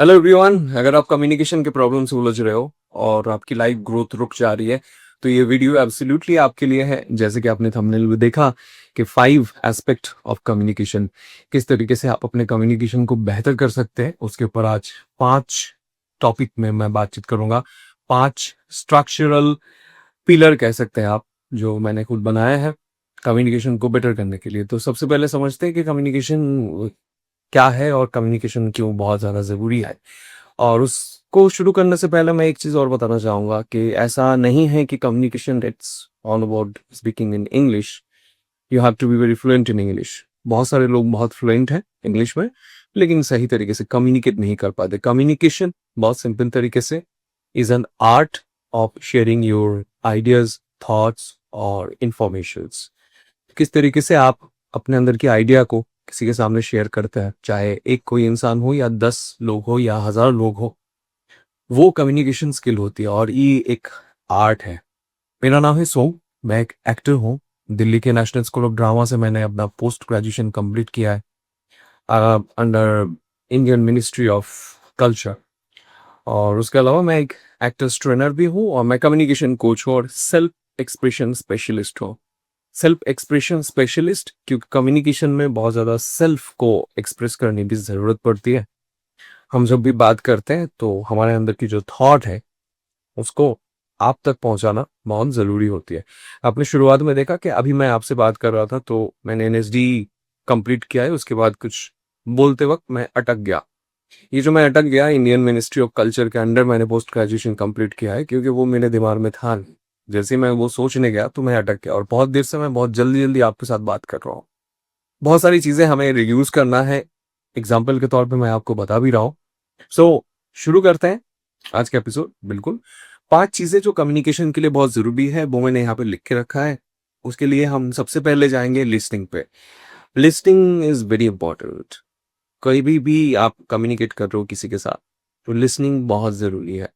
Hello everyone. अगर आप communication के प्रॉब्लम से उलझ रहे हो और आपकी लाइफ ग्रोथ रुक जा रही है तो ये वीडियो एब्सोल्युटली आपके लिए है। जैसे कि आपने थंबनेल में देखा कि 5 एस्पेक्ट ऑफ कम्युनिकेशन, किस तरीके से आप अपने कम्युनिकेशन को बेहतर कर सकते हैं, उसके ऊपर आज 5 टॉपिक में मैं बातचीत करूंगा। 5 स्ट्रक्चरल पिलर कह सकते हैं आप, जो मैंने खुद बनाया है कम्युनिकेशन को बेटर करने के लिए। तो सबसे पहले समझते हैं कि कम्युनिकेशन क्या है और कम्युनिकेशन क्यों बहुत ज़्यादा ज़रूरी है। और उसको शुरू करने से पहले मैं एक चीज़ और बताना चाहूँगा कि ऐसा नहीं है कि communication it's all about speaking in English. You have to be very fluent in English. बहुत सारे लोग बहुत फ्लुएंट हैं इंग्लिश में, लेकिन सही तरीके से कम्युनिकेट नहीं कर पाते। कम्युनिकेशन बहुत सिंपल तरीके से is an art of sharing your ideas, thoughts और इंफॉर्मेशंस। किस तरीके से आप अपने अंदर की आइडिया को किसी के सामने शेयर करते हैं, चाहे एक कोई इंसान हो या 10 लोग हो या 1000 लोग हो, वो कम्युनिकेशन स्किल होती है और ये एक आर्ट है। मेरा नाम है सोम, मैं एक एक्टर हूँ। दिल्ली के नेशनल स्कूल ऑफ ड्रामा से मैंने अपना पोस्ट ग्रेजुएशन कंप्लीट किया है under Indian ministry of culture. और उसके अलावा मैं एक एक्टर्स ट्रेनर भी हूँ और मैं कम्युनिकेशन कोच हूँ और सेल्फ एक्सप्रेशन स्पेशलिस्ट हूँ। सेल्फ एक्सप्रेशन स्पेशलिस्ट क्योंकि कम्युनिकेशन में बहुत ज़्यादा सेल्फ को एक्सप्रेस करने की ज़रूरत पड़ती है। हम जब भी बात करते हैं तो हमारे अंदर की जो थॉट है उसको आप तक पहुंचाना बहुत ज़रूरी होती है। आपने शुरुआत में देखा कि अभी मैं आपसे बात कर रहा था तो मैंने एनएसडी कंप्लीट किया है, उसके बाद कुछ बोलते वक्त मैं अटक गया। ये जो मैं अटक गया, इंडियन मिनिस्ट्री ऑफ कल्चर के अंडर मैंने पोस्ट ग्रेजुएशन कंप्लीट किया है, क्योंकि वो मेरे दिमाग में था नहीं। जैसे ही मैं वो सोचने गया तो मैं अटक गया और बहुत देर से मैं बहुत जल्दी जल्दी आपके साथ बात कर रहा हूँ। बहुत सारी चीजें हमें रिड्यूस करना है। एग्जाम्पल के तौर पे मैं आपको बता भी रहा हूँ। सो शुरू करते हैं आज का एपिसोड। बिल्कुल 5 चीजें जो कम्युनिकेशन के लिए बहुत जरूरी है वो मैंने यहाँ पे लिख के रखा है। उसके लिए हम सबसे पहले जाएंगे लिस्टिंग पे। Listing is very important. कोई भी आप कम्युनिकेट कर रहे हो किसी के साथ तो लिसनिंग बहुत ज़रूरी है।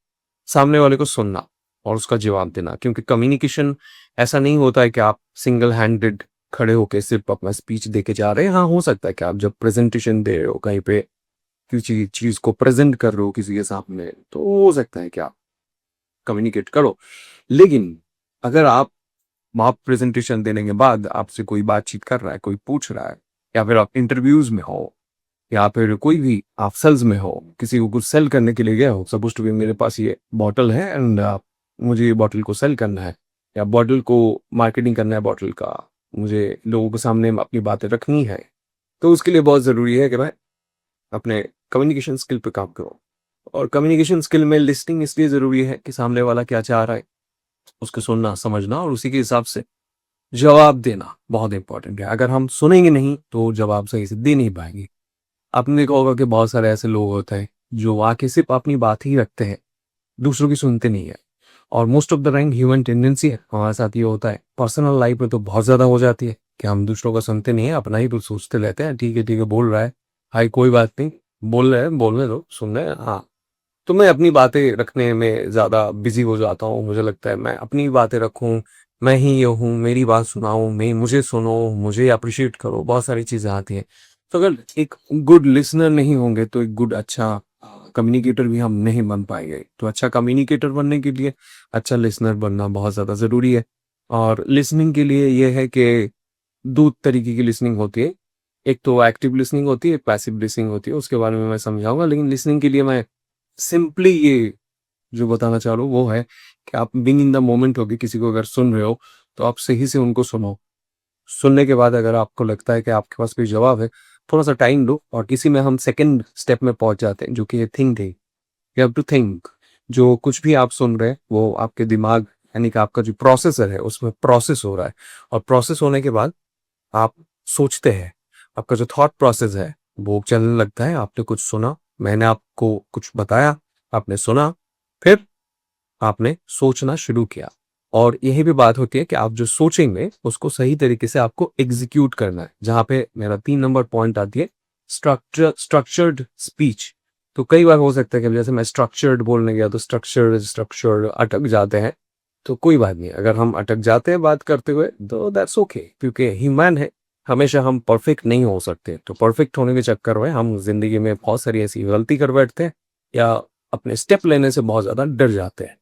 सामने वाले को सुनना और उसका जवाब देना, क्योंकि कम्युनिकेशन ऐसा नहीं होता है कि आप सिंगल हैंडेड खड़े होकर सिर्फ अपना स्पीच दे के जा रहे हैं। हाँ, हो सकता है कि आप जब प्रेजेंटेशन दे रहे हो कहीं पे, किसी चीज़ को प्रेजेंट कर रहे हो किसी के सामने, तो हो सकता है कि आप कम्युनिकेट करो। लेकिन अगर आप प्रेजेंटेशन देने के बाद आपसे कोई बातचीत कर रहा है, कोई पूछ रहा है, या फिर आप इंटरव्यूज में हो, या फिर कोई भी आप सेल्स में हो, किसी को कुछ सेल करने के लिए गए हो, सपोज टू बी मेरे पास ये बॉटल है एंड मुझे ये बॉटल को सेल करना है या बॉटल को मार्केटिंग करना है, बॉटल का मुझे लोगों के सामने अपनी बातें रखनी है, तो उसके लिए बहुत ज़रूरी है कि मैं अपने कम्युनिकेशन स्किल पे काम करूँ। और कम्युनिकेशन स्किल में लिस्टिंग इसलिए ज़रूरी है कि सामने वाला क्या चाह रहा है उसको सुनना, समझना और उसी के हिसाब से जवाब देना बहुत इंपॉर्टेंट है। अगर हम सुनेंगे नहीं तो जवाब सही से दे नहीं पाएंगे। आपने देखा होगा कि बहुत सारे ऐसे लोग होते हैं जो आके सिर्फ अपनी बात ही रखते हैं, दूसरों की सुनते नहीं है। और most of the time human tendency है, हमारे साथ ये होता है। पर्सनल लाइफ में तो बहुत ज़्यादा हो जाती है कि हम दूसरों का सुनते नहीं है, अपना ही कुछ सोचते रहते हैं। ठीक है बोल रहा है, हाई कोई बात नहीं, बोल रहे हैं बोलने दो, सुन रहे हैं, हाँ। तो मैं अपनी बातें रखने में ज़्यादा बिजी हो जाता हूँ। मुझे लगता है मैं अपनी बातें रखूँ, मैं ही ये हूँ, मेरी बात सुनाऊँ, मैं मुझे सुनो, मुझे अप्रिशिएट करो, बहुत सारी चीज़ें आती हैं। तो अगर एक गुड लिसनर नहीं होंगे तो एक गुड अच्छा कम्युनिकेटर भी हम नहीं बन पाएंगे। तो अच्छा कम्युनिकेटर बनने के लिए अच्छा लिसनर बनना बहुत ज़्यादा ज़रूरी है। और लिसनिंग के लिए ये है कि दो तरीके की लिसनिंग होती है। एक तो एक्टिव लिसनिंग होती है, एक पैसिव लिसनिंग होती है, उसके बारे में मैं समझाऊंगा। लेकिन लिसनिंग के लिए मैं सिंपली ये जो बताना चाह रहा हूँ वो है कि आप बीइंग इन द मोमेंट होके किसी को अगर सुन रहे हो तो आप सही से उनको सुनो। सुनने के बाद अगर आपको लगता है कि आपके पास कोई जवाब है, थोड़ा सा टाइम दो। और किसी में हम सेकंड स्टेप में पहुंच जाते हैं जो कि think thing. You have to think. जो कुछ भी आप सुन रहे हैं वो आपके दिमाग, यानी कि आपका जो प्रोसेसर है उसमें प्रोसेस हो रहा है। और प्रोसेस होने के बाद आप सोचते हैं। आपका जो थॉट प्रोसेस है वो चलने लगता है। आपने कुछ सुना, मैंने आपको कुछ बताया, आपने सुना, फिर आपने सोचना शुरू किया। और यही भी बात होती है कि आप जो सोचेंगे उसको सही तरीके से आपको एग्जीक्यूट करना है। जहां पे मेरा 3 नंबर पॉइंट आती है, स्ट्रक्चर्ड स्पीच। तो कई बार हो सकता है कि जैसे मैं स्ट्रक्चर्ड बोलने गया तो स्ट्रक्चर्ड स्ट्रक्चर्ड अटक जाते हैं। तो कोई बात नहीं, अगर हम अटक जाते हैं बात करते हुए तो दैट्स ओके, क्योंकि ह्यूमन है। हमेशा हम परफेक्ट नहीं हो सकते, तो परफेक्ट होने के चक्कर में हम जिंदगी में बहुत सारी ऐसी गलती कर बैठते हैं या अपने स्टेप लेने से बहुत ज़्यादा डर जाते हैं।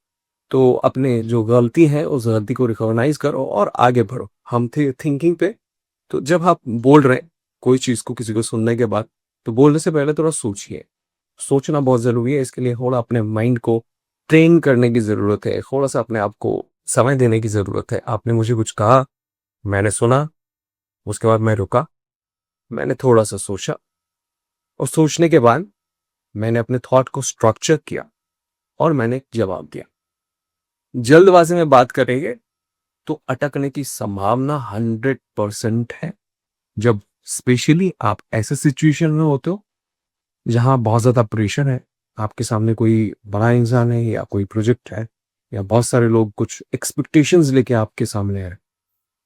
तो अपने जो गलती है उस गलती को रिकॉग्नाइज करो और आगे बढ़ो। हम थे थिंकिंग पे, तो जब आप बोल रहे हैं कोई चीज़ को किसी को सुनने के बाद, तो बोलने से पहले थोड़ा सोचिए। सोचना बहुत ज़रूरी है, इसके लिए थोड़ा अपने माइंड को ट्रेन करने की ज़रूरत है, थोड़ा-सा अपने आप को समय देने की ज़रूरत है। आपने मुझे कुछ कहा, मैंने सुना, उसके बाद मैं रुका, मैंने थोड़ा-सा सोचा और सोचने के बाद मैंने अपने थॉट को स्ट्रक्चर किया और मैंने जवाब दिया। जल्दबाज़ी में बात करेंगे तो अटकने की संभावना 100% है। जब स्पेशली आप ऐसे सिचुएशन में होते हो जहां बहुत ज्यादा प्रेशर है, आपके सामने कोई बड़ा इंसान है या कोई प्रोजेक्ट है या बहुत सारे लोग कुछ एक्सपेक्टेशंस लेके आपके सामने है,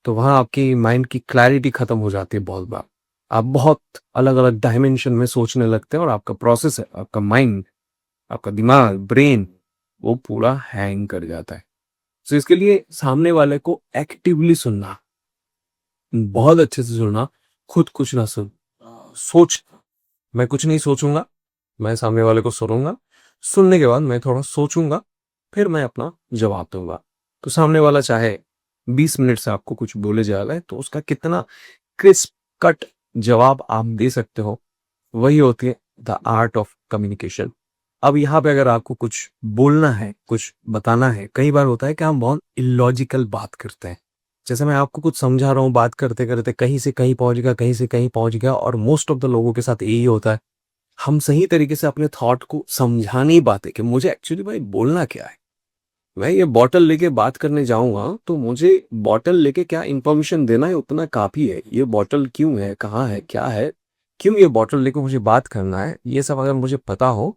तो वहां आपकी माइंड की क्लैरिटी खत्म हो जाती है। बहुत बार आप बहुत अलग अलग डायमेंशन में सोचने लगते हैं और आपका प्रोसेस है, आपका माइंड, आपका दिमाग, ब्रेन, वो पूरा हैंग कर जाता है। तो इसके लिए सामने वाले को एक्टिवली सुनना, बहुत अच्छे से सुनना, खुद कुछ ना सोच। मैं कुछ नहीं सोचूंगा, मैं सामने वाले को सुनूंगा, सुनने के बाद मैं थोड़ा सोचूंगा, फिर मैं अपना जवाब दूंगा। तो सामने वाला चाहे 20 मिनट से आपको कुछ बोले जा रहा है, तो उसका कितना क्रिस्प कट जवाब आप दे सकते हो, वही होती है द आर्ट ऑफ कम्युनिकेशन। अब यहाँ पे अगर आपको कुछ बोलना है, कुछ बताना है, कई बार होता है कि हम बहुत इलॉजिकल बात करते हैं। जैसे मैं आपको कुछ समझा रहा हूँ, बात करते करते कहीं से कहीं पहुंच गया, कहीं से कहीं पहुंच गया, और मोस्ट ऑफ द लोगों के साथ यही होता है। हम सही तरीके से अपने थॉट को समझा नहीं पाते कि मुझे एक्चुअली भाई बोलना क्या है। मैं ये बॉटल लेके बात करने जाऊंगा तो मुझे बॉटल लेके क्या इंफॉर्मेशन देना है उतना काफी है। ये बॉटल क्यों है, कहाँ है, क्या है, क्यों ये बॉटल लेके मुझे बात करना है, ये सब अगर मुझे पता हो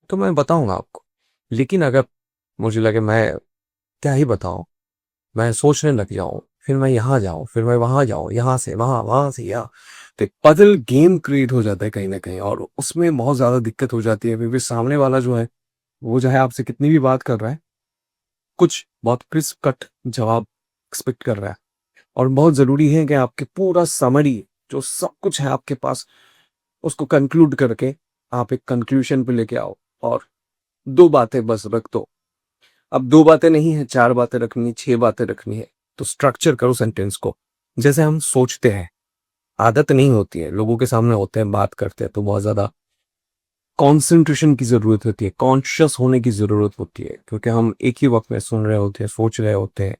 तो मैं बताऊंगा आपको। लेकिन अगर मुझे लगे मैं क्या ही बताऊं, मैं सोचने लग जाऊं, फिर मैं यहाँ जाऊं, फिर मैं वहां जाऊं, यहाँ से वहां, वहां से यहाँ, तो एक पजल गेम क्रिएट हो जाता है कहीं ना कहीं, और उसमें बहुत ज्यादा दिक्कत हो जाती है क्योंकि सामने वाला जो है वो जो है आपसे कितनी भी बात कर रहा है, कुछ बहुत क्रिस्प कट जवाब एक्सपेक्ट कर रहा है। और बहुत जरूरी है कि आपके पूरा समरी, जो सब कुछ है आपके पास, उसको कंक्लूड करके आप एक कंक्लूजन पे लेके आओ। और दो बातें बस रख दो। अब दो बातें नहीं है, चार बातें रखनी है, छह बातें रखनी है, तो स्ट्रक्चर करो सेंटेंस को। जैसे हम सोचते हैं, आदत नहीं होती है, लोगों के सामने होते हैं, बात करते हैं तो बहुत ज्यादा कॉन्सेंट्रेशन की जरूरत होती है, कॉन्शियस होने की जरूरत होती है, क्योंकि हम एक ही वक्त में सुन रहे होते हैं, सोच रहे होते हैं।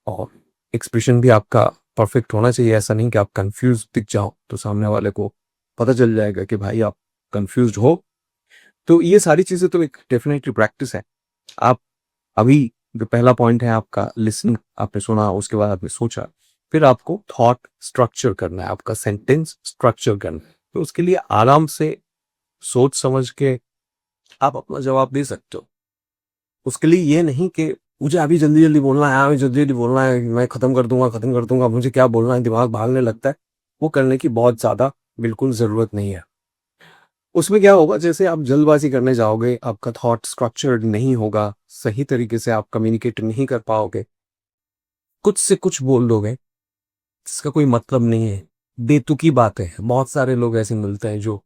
और एक्सप्रेशन भी आपका परफेक्ट होना चाहिए, ऐसा नहीं कि आप कंफ्यूज दिख जाओ तो सामने वाले को पता चल जाएगा कि भाई आप कंफ्यूज हो। तो ये सारी चीजें तो एक डेफिनेटली प्रैक्टिस है। आप अभी जो पहला पॉइंट है आपका लिसनिंग, आपने सुना, उसके बाद आपने सोचा, फिर आपको थॉट स्ट्रक्चर करना है, आपका सेंटेंस स्ट्रक्चर करना है। तो उसके लिए आराम से सोच समझ के आप अपना जवाब दे सकते हो। उसके लिए ये नहीं कि मुझे अभी जल्दी जल्दी बोलना है, अभी जल्दी जल्दी बोलना है, मैं खत्म कर दूंगा, खत्म कर दूंगा, मुझे क्या बोलना है, दिमाग भागने लगता है। वो करने की बहुत ज्यादा बिल्कुल जरूरत नहीं है। उसमें क्या होगा, जैसे आप जल्दबाजी करने जाओगे, आपका थॉट स्ट्रक्चर्ड नहीं होगा, सही तरीके से आप कम्युनिकेट नहीं कर पाओगे, कुछ से कुछ बोल दोगे, इसका कोई मतलब नहीं है, बेतुकी बातें हैं। बहुत सारे लोग ऐसे मिलते हैं जो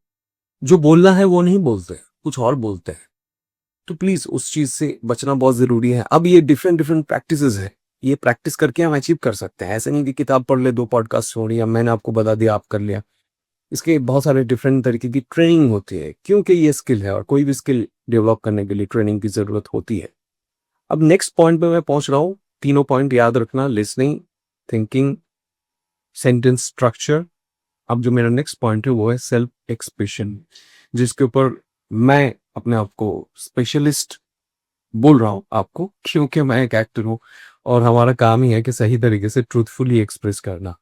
जो बोलना है वो नहीं बोलते, कुछ और बोलते हैं। तो प्लीज उस चीज से बचना बहुत जरूरी है। अब ये डिफरेंट डिफरेंट प्रैक्टिसेस है, ये प्रैक्टिस करके हम अचीव कर सकते हैं। ऐसे नहीं कि किताब पढ़ ले, दो पॉडकास्ट छोड़ी, अब मैंने आपको बता दिया आप कर लिया। इसके बहुत सारे डिफरेंट तरीके की ट्रेनिंग होती है, क्योंकि ये स्किल है और कोई भी स्किल डेवलप करने के लिए ट्रेनिंग की जरूरत होती है। अब नेक्स्ट पॉइंट पे मैं पहुंच रहा हूँ। तीनों पॉइंट याद रखना, लिसनिंग, थिंकिंग, सेंटेंस स्ट्रक्चर। अब जो मेरा नेक्स्ट पॉइंट है वो है सेल्फ एक्सप्रेशन, जिसके ऊपर मैं अपने आप को स्पेशलिस्ट बोल रहा हूँ आपको, क्योंकि मैं एक एक्टर हूँ और हमारा काम ही है कि सही तरीके से ट्रूथफुली एक्सप्रेस करना।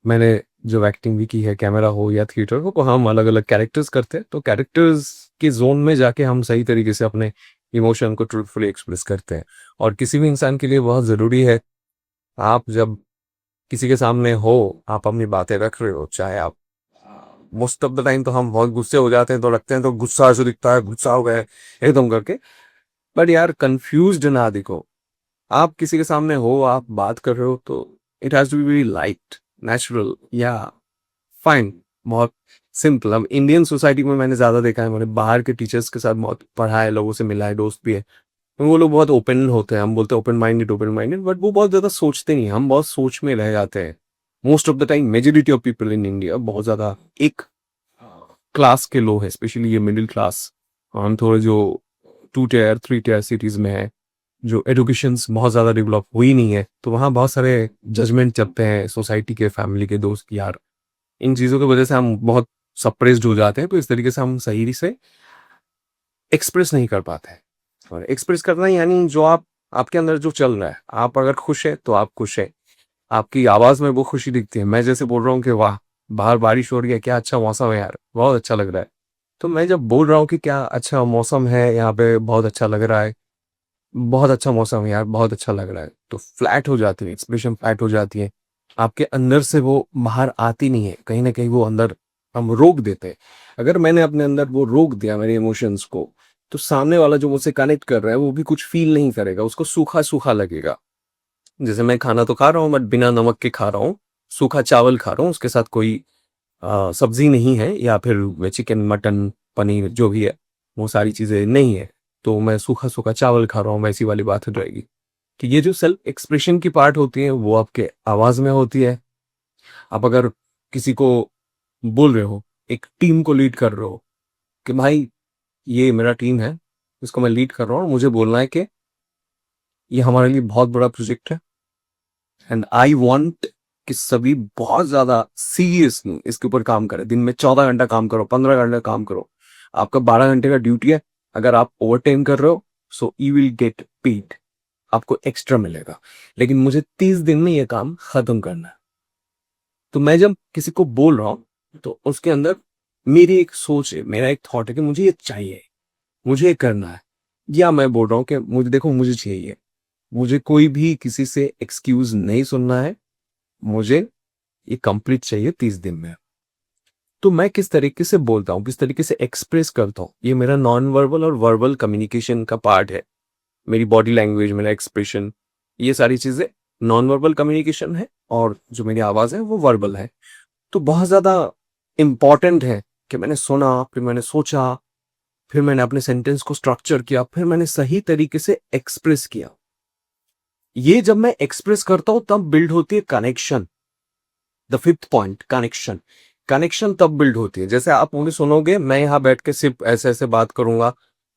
मैंने जो एक्टिंग भी की है, कैमरा हो या थिएटर हो, तो हम अलग अलग कैरेक्टर्स करते हैं, तो कैरेक्टर्स के जोन में जाके हम सही तरीके से अपने इमोशन को ट्रूथफुली एक्सप्रेस करते हैं। और किसी भी इंसान के लिए बहुत ज़रूरी है, आप जब किसी के सामने हो, आप अपनी बातें रख रहे हो, चाहे आप, मोस्ट ऑफ द टाइम तो हम बहुत गुस्से हो जाते हैं, तो लगते हैं तो गुस्सा ऐसे दिखता है, गुस्सा हो गए एकदम करके। बट यार कंफ्यूज्ड ना दिखो। आप किसी के सामने हो, आप बात कर रहे हो, तो it has to be very light, natural, या फाइन, बहुत सिंपल। अब इंडियन सोसाइटी में मैंने ज्यादा देखा है, मैंने बाहर के टीचर्स के साथ बहुत पढ़ा है, लोगों से मिला है, दोस्त भी है, तो वो लोग बहुत ओपन होते हैं। हम बोलते हैं ओपन माइंडेड, बट वो बहुत ज्यादा सोचते नहीं। हम बहुत सोच में रह जाते हैं most of the time. Majority of people in India बहुत ज्यादा एक क्लास के लोग हैं, स्पेशली ये मिडिल क्लास। हम थोड़े जो 2 टियर 3 टियर सिटीज में है, जो एजुकेशन बहुत ज्यादा डेवलप हुई नहीं है, तो वहाँ बहुत सारे जजमेंट चलते हैं सोसाइटी के, फैमिली के, दोस्त की। यार इन चीजों की वजह से हम बहुत सप्रेस्ड हो जाते हैं, तो इस तरीके से हम सही से एक्सप्रेस नहीं कर पाते हैं। और एक्सप्रेस करना यानी जो आप, आपके अंदर जो चल रहा है, आप अगर खुश है तो आप खुश है, आपकी आवाज में वो खुशी दिखती है। मैं जैसे बोल रहा हूँ कि वाह बाहर बारिश हो रही है, क्या अच्छा मौसम है यार, बहुत अच्छा लग रहा है, तो मैं जब बोल रहा हूँ कि क्या अच्छा मौसम है यहाँ पे, बहुत अच्छा लग रहा है, बहुत अच्छा मौसम है यार, बहुत अच्छा लग रहा है, तो फ्लैट हो जाती है, एक्सप्रेशन फ्लैट हो जाती है। आपके अंदर से वो बाहर आती नहीं है, कहीं ना कहीं वो अंदर हम रोक देते हैं। अगर मैंने अपने अंदर वो रोक दिया, मेरे इमोशंस को, तो सामने वाला जो मुझसे कनेक्ट कर रहा है वो भी कुछ फील नहीं करेगा, उसको सूखा सूखा लगेगा। जैसे मैं खाना तो खा रहा हूँ बट बिना नमक के खा रहा हूँ, सूखा चावल खा रहा हूँ, उसके साथ कोई सब्जी नहीं है, या फिर चिकन मटन पनीर जो भी है वो सारी चीजें नहीं है, तो मैं सूखा सूखा चावल खा रहा हूँ, वैसी वाली बात हो जाएगी। कि ये जो सेल्फ एक्सप्रेशन की पार्ट होती है वो आपके आवाज में होती है। आप अगर किसी को बोल रहे हो, एक टीम को लीड कर रहे हो, कि भाई ये मेरा टीम है, इसको मैं लीड कर रहा हूँ, मुझे बोलना है कि ये हमारे लिए बहुत बड़ा प्रोजेक्ट है, एंड आई वांट कि सभी बहुत ज्यादा सीरियसली इसके ऊपर काम करें। दिन में 14 घंटा काम करो, 15 घंटा काम करो, आपका 12 घंटे का ड्यूटी है। अगर आप ओवर टाइम कर रहे हो, so you will get paid, आपको एक्स्ट्रा मिलेगा, लेकिन मुझे 30 दिन में ये काम खत्म करना है। तो मैं जब किसी को बोल रहा हूं तो उसके अंदर मेरी एक सोच है, मेरा एक थॉट है कि मुझे ये चाहिए, मुझे ये करना है। या मैं बोल रहा हूँ कि मुझे देखो, मुझे चाहिए, मुझे कोई भी किसी से एक्सक्यूज नहीं सुनना है, मुझे ये कंप्लीट चाहिए 30 दिन में। तो मैं किस तरीके से बोलता हूँ, किस तरीके से एक्सप्रेस करता हूँ, ये मेरा नॉन वर्बल और वर्बल कम्युनिकेशन का पार्ट है। मेरी बॉडी लैंग्वेज, मेरा एक्सप्रेशन, ये सारी चीजें नॉन वर्बल कम्युनिकेशन है, और जो मेरी आवाज है वो वर्बल है। तो बहुत ज्यादा इंपॉर्टेंट है कि मैंने सुना, फिर मैंने सोचा, फिर मैंने अपने सेंटेंस को स्ट्रक्चर किया, फिर मैंने सही तरीके से एक्सप्रेस किया। ये जब मैं एक्सप्रेस करता हूं तब बिल्ड होती है connection. The fifth point, connection. Connection तब बिल्ड होती है, जैसे आप मुझे सुनोगे, मैं यहाँ बैठ के सिर्फ ऐसे ऐसे बात करूंगा,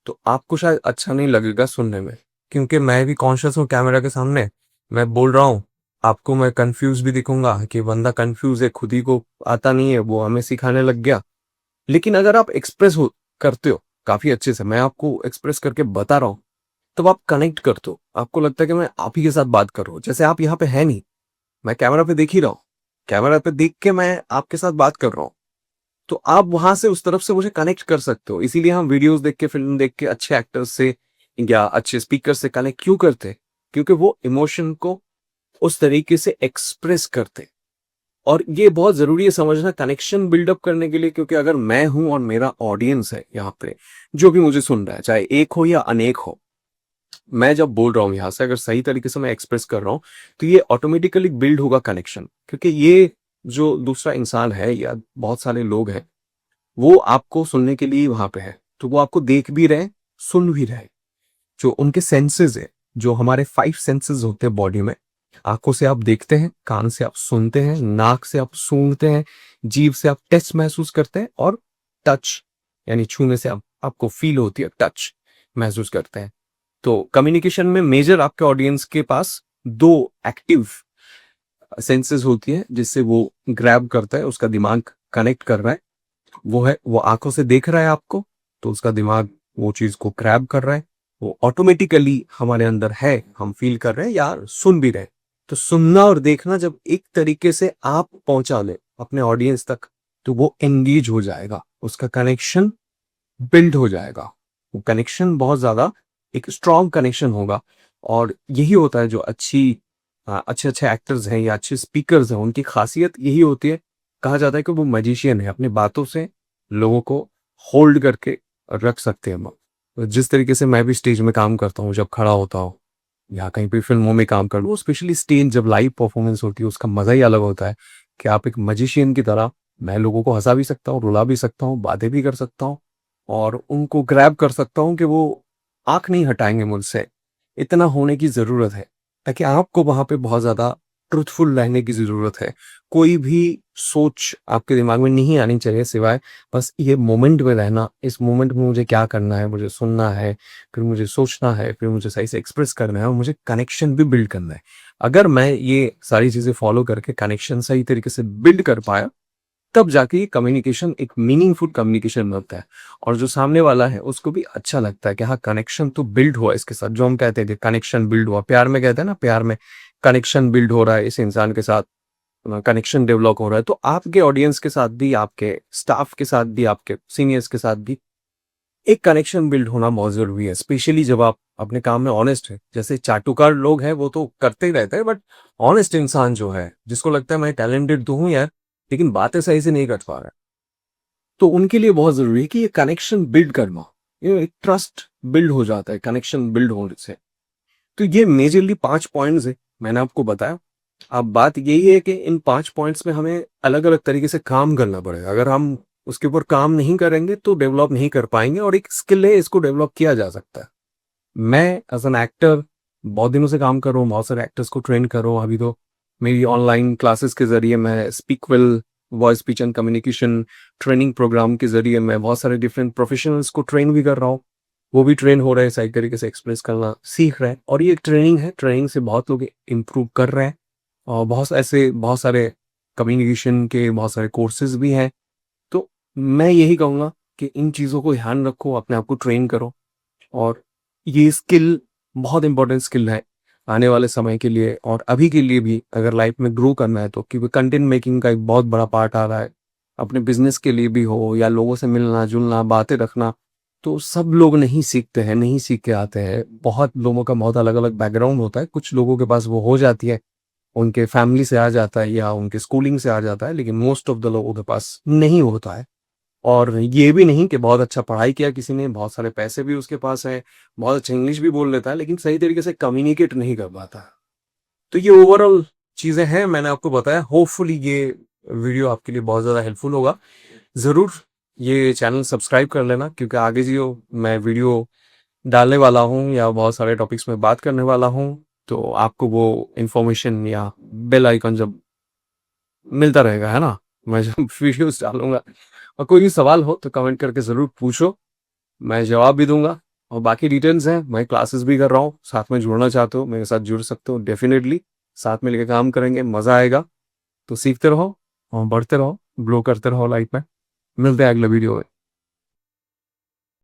तो आपको शायद अच्छा नहीं लगेगा सुनने में, क्योंकि मैं भी कॉन्शियस हूँ कैमरा के सामने, मैं बोल रहा हूँ, आपको मैं कंफ्यूज भी दिखूंगा कि बंदा कंफ्यूज है, खुद ही को आता नहीं है, वो हमें सिखाने लग गया। लेकिन अगर आप एक्सप्रेस हो करते हो काफी अच्छे से, मैं आपको एक्सप्रेस करके बता रहा हूँ, तब आप कनेक्ट करते हो, आपको लगता है कि मैं आप ही के साथ बात कर रहा हूँ। जैसे आप यहाँ पे है नहीं, मैं कैमरा पे देख ही रहा हूँ, कैमरा पे देख के मैं आपके साथ बात कर रहा हूँ, तो आप वहां से उस तरफ से मुझे कनेक्ट कर सकते हो। इसीलिए हम वीडियोस देख के, फिल्म देख के अच्छे एक्टर्स से या अच्छे स्पीकर से कनेक्ट क्यों करते हैं? क्योंकि वो इमोशन को उस तरीके से एक्सप्रेस करते। और ये बहुत जरूरी है समझना कनेक्शन बिल्डअप करने के लिए, क्योंकि अगर मैं हूं और मेरा ऑडियंस है यहाँ पे जो भी मुझे सुन रहा है, चाहे एक हो या अनेक हो, मैं जब बोल रहा हूँ यहाँ से, अगर सही तरीके से मैं एक्सप्रेस कर रहा हूँ, तो ये ऑटोमेटिकली बिल्ड होगा कनेक्शन। क्योंकि ये जो दूसरा इंसान है या बहुत सारे लोग हैं, वो आपको सुनने के लिए वहां पे है, तो वो आपको देख भी रहे, सुन भी रहे। जो उनके सेंसेस है, जो हमारे 5 सेंसेस होते हैं बॉडी में, आंखों से आप देखते हैं, कान से आप सुनते हैं, नाक से आप सूंघते हैं, जीभ से आप टेस्ट महसूस करते हैं, और टच यानी छूने से आपको फील होती है, टच महसूस करते हैं। तो कम्युनिकेशन में मेजर आपके ऑडियंस के पास 2 एक्टिव सेंसेस होती है, जिससे वो ग्रैब करता है, उसका दिमाग कनेक्ट कर रहा है। वो है, वो आंखों से देख रहा है आपको, तो उसका दिमाग वो चीज को ग्रैब कर रहा है, वो ऑटोमेटिकली हमारे अंदर है, हम फील कर रहे हैं या सुन भी रहे हैं। तो सुनना और देखना जब एक तरीके से आप पहुंचा ले अपने ऑडियंस तक, तो वो एंगेज हो जाएगा, उसका कनेक्शन बिल्ड हो जाएगा। वो कनेक्शन बहुत ज्यादा एक स्ट्रॉन्ग कनेक्शन होगा। और यही होता है जो अच्छे अच्छे एक्टर्स हैं या अच्छे स्पीकर्स हैं, उनकी खासियत यही होती है। कहा जाता है कि वो मैजिशियन है, अपनी बातों से लोगों को होल्ड करके रख सकते हैं। तो जिस तरीके से मैं भी स्टेज में काम करता हूँ, जब खड़ा होता हूँ या कहीं पे फिल्मों में काम कर लूँ, स्पेशली स्टेज जब लाइव परफॉर्मेंस होती है, उसका मजा ही अलग होता है कि आप एक मैजिशियन की तरह मैं लोगों को हंसा भी सकता हूँ, रुला भी सकता हूँ, बातें भी कर सकता हूँ और उनको ग्रैब कर सकता हूँ कि वो आंख नहीं हटाएंगे मुझसे। इतना होने की ज़रूरत है ताकि आपको वहाँ पे बहुत ज़्यादा ट्रूथफुल रहने की ज़रूरत है। कोई भी सोच आपके दिमाग में नहीं आनी चाहिए सिवाय बस ये मोमेंट में रहना, इस मोमेंट में मुझे क्या करना है, मुझे सुनना है, फिर मुझे सोचना है, फिर मुझे सही से एक्सप्रेस करना है और मुझे कनेक्शन भी बिल्ड करना है। अगर मैं ये सारी चीज़ें फॉलो करके कनेक्शन सही तरीके से बिल्ड कर पाया, तब जाके ये कम्युनिकेशन एक मीनिंगफुल कम्युनिकेशन बनता है और जो सामने वाला है उसको भी अच्छा लगता है कि हाँ, कनेक्शन तो बिल्ड हुआ इसके साथ। जो हम कहते हैं कनेक्शन बिल्ड हुआ, प्यार में कहते हैं ना, प्यार में कनेक्शन बिल्ड हो रहा है इस इंसान के साथ, कनेक्शन डेवलप हो रहा है। तो आपके ऑडियंस के साथ भी, आपके स्टाफ के साथ भी, आपके सीनियर्स के साथ भी एक कनेक्शन बिल्ड होना बहुत जरूरी है, स्पेशली जब आप अपने काम में ऑनेस्ट है। जैसे चाटुकार लोग हैं वो तो करते ही रहते हैं, बट ऑनेस्ट इंसान जो है, जिसको लगता है मैं टैलेंटेड तो हूं यार, लेकिन बातें सही से नहीं कर पा रहा, तो उनके लिए बहुत जरूरी है कि ये कनेक्शन बिल्ड करना। ये एक ट्रस्ट बिल्ड हो जाता है कनेक्शन बिल्ड होने से। तो ये मेजरली 5 पॉइंट्स है मैंने आपको बताया। अब बात यही है कि इन 5 पॉइंट्स में हमें अलग अलग तरीके से काम करना पड़ेगा। अगर हम उसके ऊपर काम नहीं करेंगे तो डेवलप नहीं कर पाएंगे, और एक स्किल है, इसको डेवलप किया जा सकता है। मैं एज एन एक्टर बहुत दिनों से काम कर रहा हूँ, बहुत सारे एक्टर्स को ट्रेन कर रहा हूँ। अभी तो मेरी ऑनलाइन क्लासेस के जरिए मैं speakwell voice speech and communication training program के जरिए मैं बहुत सारे डिफरेंट प्रोफेशनल्स को ट्रेन भी कर रहा हूँ। वो भी ट्रेन हो रहे हैं, सही तरीके से एक्सप्रेस करना सीख रहे हैं, और ये एक ट्रेनिंग है, ट्रेनिंग से बहुत लोग इम्प्रूव कर रहे हैं। और बहुत सारे कम्युनिकेशन के बहुत सारे कोर्सेज भी हैं। तो मैं यही कहूँगा कि इन चीज़ों को ध्यान रखो, अपने आप को ट्रेन करो, और ये स्किल बहुत इंपॉर्टेंट स्किल है आने वाले समय के लिए और अभी के लिए भी। अगर लाइफ में ग्रो करना है तो, क्योंकि कंटेंट मेकिंग का एक बहुत बड़ा पार्ट आ रहा है, अपने बिजनेस के लिए भी हो या लोगों से मिलना जुलना, बातें रखना, तो सब लोग नहीं सीखते हैं, नहीं सीख के आते हैं। बहुत लोगों का बहुत अलग अलग बैकग्राउंड होता है। कुछ लोगों के पास वो हो जाती है, उनके फैमिली से आ जाता है या उनके स्कूलिंग से आ जाता है, लेकिन मोस्ट ऑफ द लोगों के पास नहीं होता है। और ये भी नहीं कि बहुत अच्छा पढ़ाई किया किसी ने, बहुत सारे पैसे भी उसके पास है, बहुत अच्छा इंग्लिश भी बोल लेता है, लेकिन सही तरीके से कम्युनिकेट नहीं कर पाता। तो ये ओवरऑल चीजें हैं, मैंने आपको बताया। होपफुली ये वीडियो आपके लिए बहुत ज्यादा हेल्पफुल होगा। जरूर ये चैनल सब्सक्राइब कर लेना, क्योंकि आगे जो मैं वीडियो डालने वाला हूँ या बहुत सारे टॉपिक्स में बात करने वाला हूँ, तो आपको वो इंफॉर्मेशन या बेल आइकन जब मिलता रहेगा, है ना, मैं जब वीडियोस डालूंगा। और कोई भी सवाल हो तो कमेंट करके ज़रूर पूछो, मैं जवाब भी दूंगा। और बाकी डिटेल्स हैं, मैं क्लासेस भी कर रहा हूँ, साथ में जुड़ना चाहते हो मेरे साथ जुड़ सकते हो डेफिनेटली। साथ में लेके काम करेंगे, मज़ा आएगा। तो सीखते रहो और बढ़ते रहो, ग्रो करते रहो लाइफ में। मिलते हैं अगले वीडियो में।